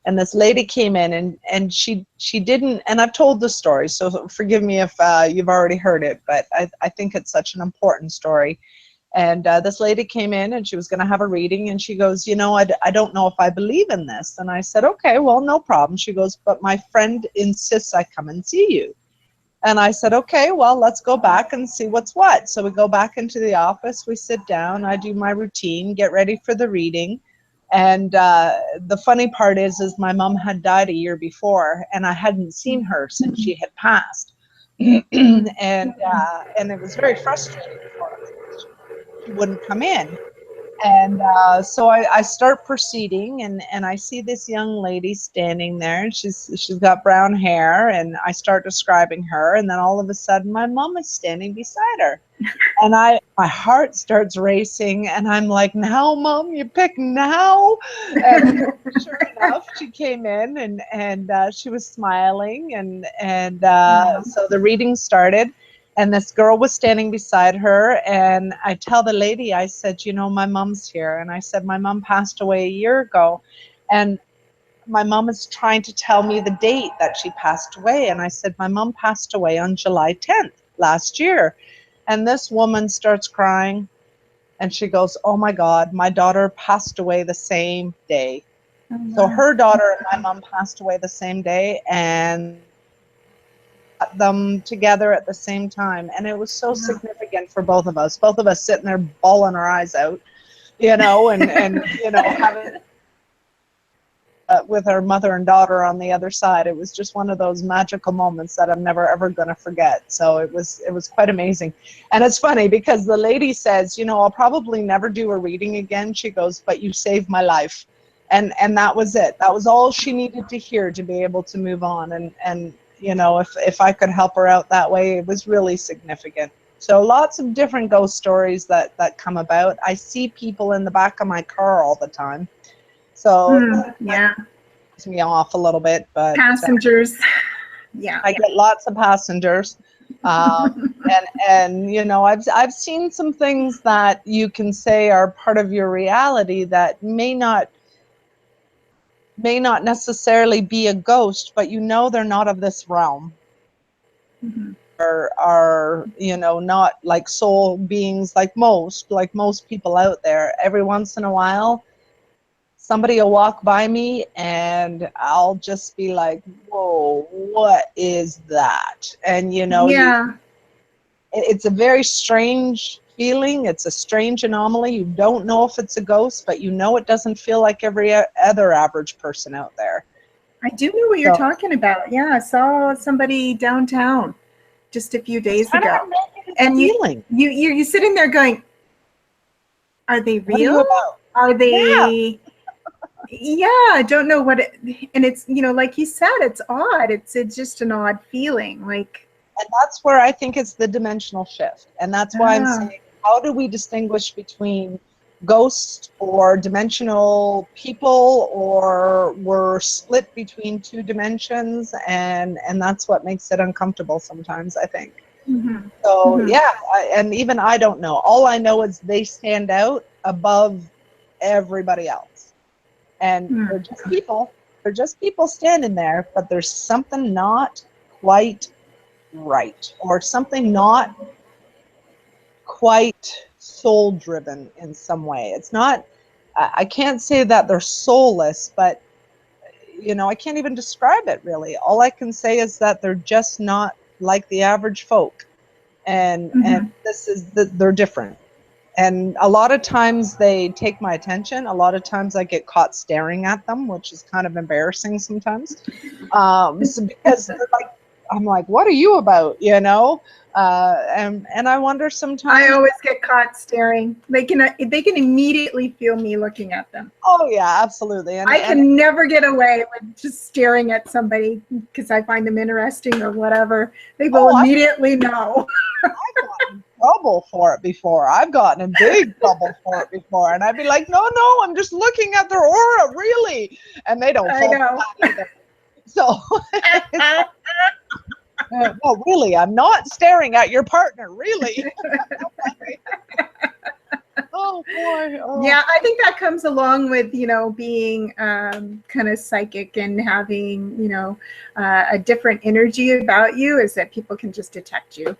and this lady came in, and she didn't, and I've told the story, so forgive me if you've already heard it, but I think it's such an important story. And this lady came in, and she was going to have a reading, and she goes, I don't know if I believe in this. And I said, okay, well, no problem. She goes, but my friend insists I come and see you. And I said, okay, well, let's go back and see what's what. So we go back into the office, we sit down, I do my routine, get ready for the reading. And the funny part is my mom had died a year before, and I hadn't seen her since she had passed. and it was very frustrating for us. She wouldn't come in. And so I start proceeding, and I see this young lady standing there, and she's got brown hair, and I start describing her, and then all of a sudden my mom is standing beside her, and my heart starts racing, and I'm like, now, Mom, you pick now? And sure enough, she came in, and she was smiling, and so the reading started. And this girl was standing beside her, and I tell the lady, I said, you know, my mom's here. And I said, my mom passed away a year ago. And my mom is trying to tell me the date that she passed away. And I said, my mom passed away on July 10th last year. And this woman starts crying, and she goes, oh my God, my daughter passed away the same day. So her daughter and my mom passed away the same day, and them together at the same time, and it was so significant for both of us sitting there bawling our eyes out, you know, and you know, having with our mother and daughter on the other side. It was just one of those magical moments that I'm never ever going to forget. So it was quite amazing. And it's funny because the lady says, you know, I'll probably never do a reading again. She goes, but you saved my life. And that was it. That was all she needed to hear to be able to move on. And you know, if I could help her out that way, it was really significant. So lots of different ghost stories that come about. I see people in the back of my car all the time. So that gets me off a little bit, but passengers. I get lots of passengers. And you know, I've seen some things that you can say are part of your reality that may not necessarily be a ghost, but you know they're not of this realm. Are you know, not like soul beings like most people out there. Every once in a while somebody will walk by me and I'll just be like, whoa, what is that? And you know, it's a very strange feeling. It's a strange anomaly. You don't know if it's a ghost, but you know it doesn't feel like every other average person out there. I do know what you're talking about. Yeah, I saw somebody downtown just a few days ago. And you're sitting there going, are they real? Are they I don't know what it, and it's, you know, like you said, it's odd. It's just an odd feeling, like. And that's where I think it's the dimensional shift. And that's why I'm saying, how do we distinguish between ghosts or dimensional people, or we're split between two dimensions, and that's what makes it uncomfortable sometimes, I think. So and even I don't know. All I know is they stand out above everybody else, and they're just people. They're just people standing there, but there's something not quite right, or something not quite soul driven in some way. It's not, I can't say that they're soulless, but you know, I can't even describe it really. All I can say is that they're just not like the average folk, and this is they're different. And a lot of times they take my attention. A lot of times I get caught staring at them, which is kind of embarrassing sometimes, so because they're like, I'm like, what are you about, you know? And I wonder sometimes. I always get caught staring. They can immediately feel me looking at them. Oh yeah, absolutely. And I can never get away with just staring at somebody because I find them interesting or whatever. They will immediately know. I've gotten in trouble for it before. I've gotten in big trouble for it before, and I'd be like, no, I'm just looking at their aura, really, and they don't fall for that either. So. Well, really, I'm not staring at your partner, really. Oh boy. Oh. Yeah, I think that comes along with, you know, being kind of psychic and having, you know, a different energy about you, is that people can just detect you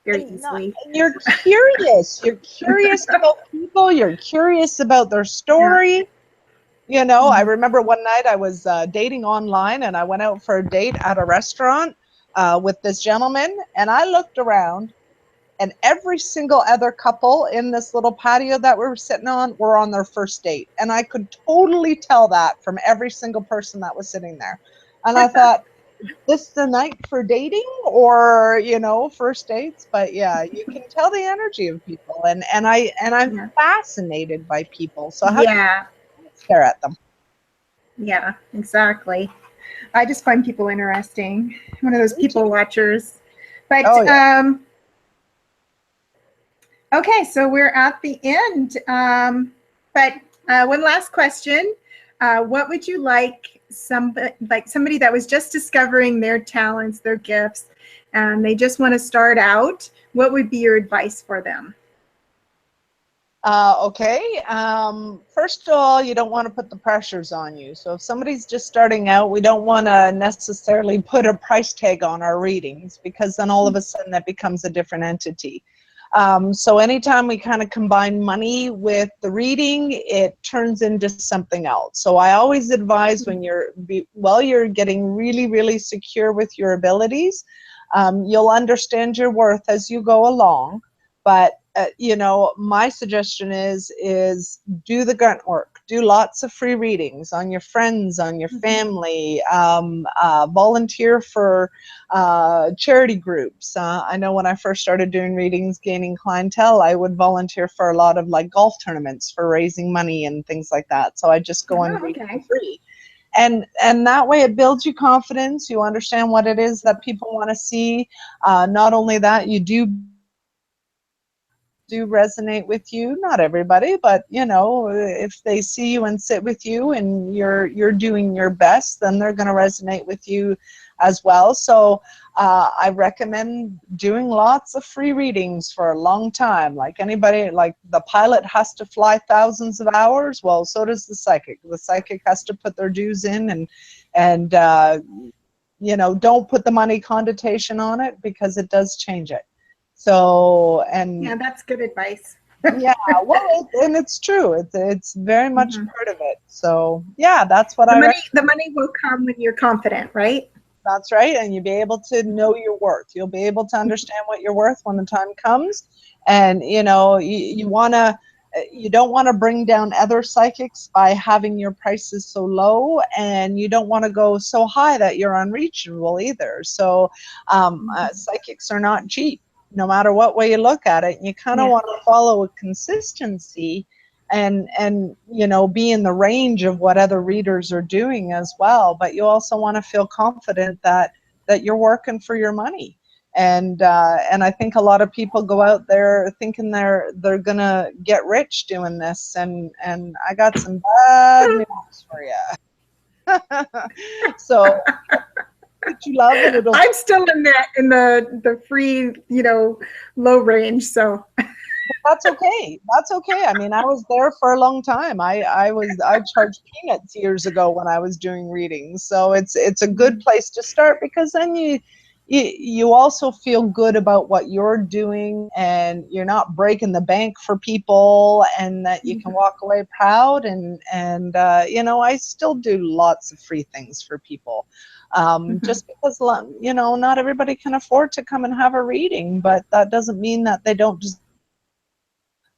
very easily. And you're curious. You're curious about people. You're curious about their story. You know, I remember one night I was dating online, and I went out for a date at a restaurant. with this gentleman, and I looked around, and every single other couple in this little patio that we were sitting on were on their first date. And I could totally tell that from every single person that was sitting there. And I thought, this the night for dating, or first dates? But yeah, you can tell the energy of people, and I'm Yeah. fascinated by people. So how can Yeah. you stare at them? Yeah, exactly. I just find people interesting. One of those Me too. people watchers. But Oh yeah. okay, so we're at the end. But one last question: what would you like somebody that was just discovering their talents, their gifts, and they just want to start out? What would be your advice for them? Okay. First of all, you don't want to put the pressures on you. So if somebody's just starting out, we don't want to necessarily put a price tag on our readings, because then all of a sudden that becomes a different entity. So anytime we kind of combine money with the reading, it turns into something else. So I always advise, when you're getting really, really secure with your abilities, you'll understand your worth as you go along. But my suggestion is do the grunt work. Do lots of free readings on your friends, on your family. Volunteer for charity groups. I know when I first started doing readings, gaining clientele, I would volunteer for a lot of like golf tournaments for raising money and things like that. So I just go and Oh, read for okay. free. And that way it builds you confidence. You understand what it is that people want to see. Not only that, you do resonate with you. Not everybody, but if they see you and sit with you and you're doing your best, then they're going to resonate with you as well. So I recommend doing lots of free readings for a long time. Like anybody, like the pilot has to fly thousands of hours, well, so does the psychic. The psychic has to put their dues in, and don't put the money connotation on it, because it does change it. So, Yeah, and that's good advice. yeah, well, and it's true. It's very much Mhm. part of it. So yeah, that's what The I money, recommend. the money will come when you're confident, right? That's right, and you'll be able to know your worth. You'll be able to understand what you're worth when the time comes, and you don't want to bring down other psychics by having your prices so low, and you don't want to go so high that you're unreachable either. So psychics are not cheap, no matter what way you look at it. You kind of Yeah. want to follow a consistency, and be in the range of what other readers are doing as well. But you also want to feel confident that you're working for your money. And I think a lot of people go out there thinking they're gonna get rich doing this, and I got some bad news for you. So what you love, and it'll. I'm still in the free, low range. So That's okay. That's okay. I mean, I was there for a long time. I charged peanuts years ago when I was doing readings. So it's a good place to start, because then you also feel good about what you're doing, and you're not breaking the bank for people, and that you can walk away proud. And I still do lots of free things for people. Just because not everybody can afford to come and have a reading, but that doesn't mean that they don't just.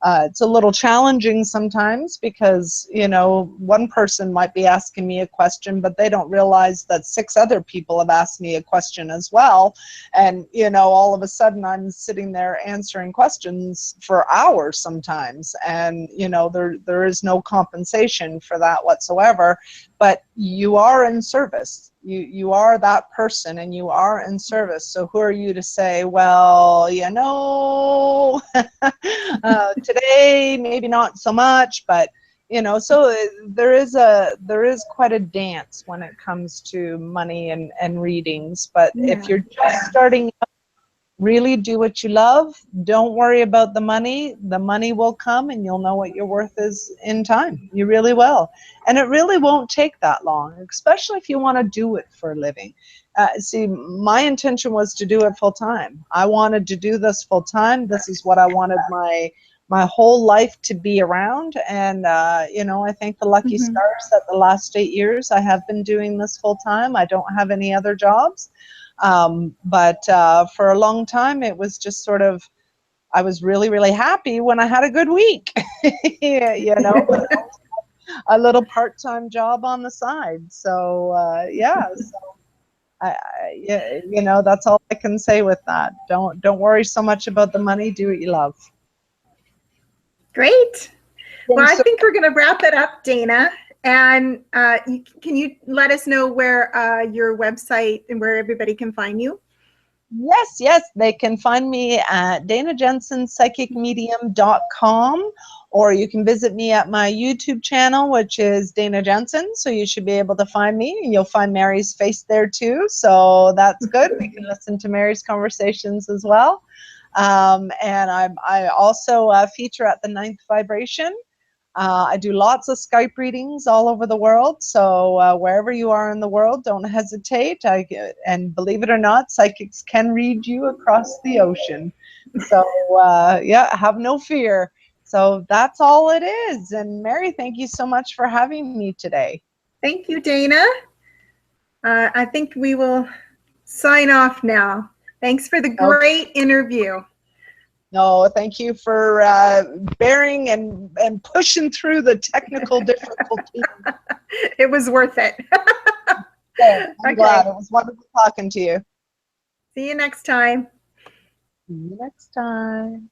It's a little challenging sometimes, because one person might be asking me a question, but they don't realize that 6 other people have asked me a question as well. And all of a sudden I'm sitting there answering questions for hours sometimes, and there is no compensation for that whatsoever. But you are in service. You are that person, and you are in service. So who are you to say, well, today maybe not so much, but so there is quite a dance when it comes to money and readings. But if yeah, you're just starting, really do what you love. Don't worry about the money. The money will come, and you'll know what your worth is in time. You really will. And it really won't take that long, especially if you want to do it for a living. See, my intention was to do it full time. I wanted to do this full time. This is what I wanted my whole life to be around. And I thank the lucky stars that the last 8 years I have been doing this full time. I don't have any other jobs. But for a long time, it was just sort of, I was really, really happy when I had a good week, you know, but a little part-time job on the side. So yeah, so yeah, you know, that's all I can say with that. Don't worry so much about the money. Do what you love. Great. Well, I So, think we're going to wrap it up, Dana. And can you let us know where your website and where everybody can find you? yes, they can find me at danajensenspsychicmedium.com, or you can visit me at my YouTube channel, which is Dana Jensen. So you should be able to find me. You'll find Mary's face there too. So that's good. We can listen to Mary's conversations as well. And I also feature at the Ninth Vibration. I do lots of Skype readings all over the world, so wherever you are in the world, don't hesitate. And believe it or not, psychics can read you across the ocean. So yeah, have no fear. So that's all it is. And Mary, thank you so much for having me today. Thank you, Dana. I think we will sign off now. Thanks for the great interview. No, thank you for bearing and pushing through the technical difficulties. It was worth it. I'm glad. It was wonderful talking to you. See you next time. See you next time.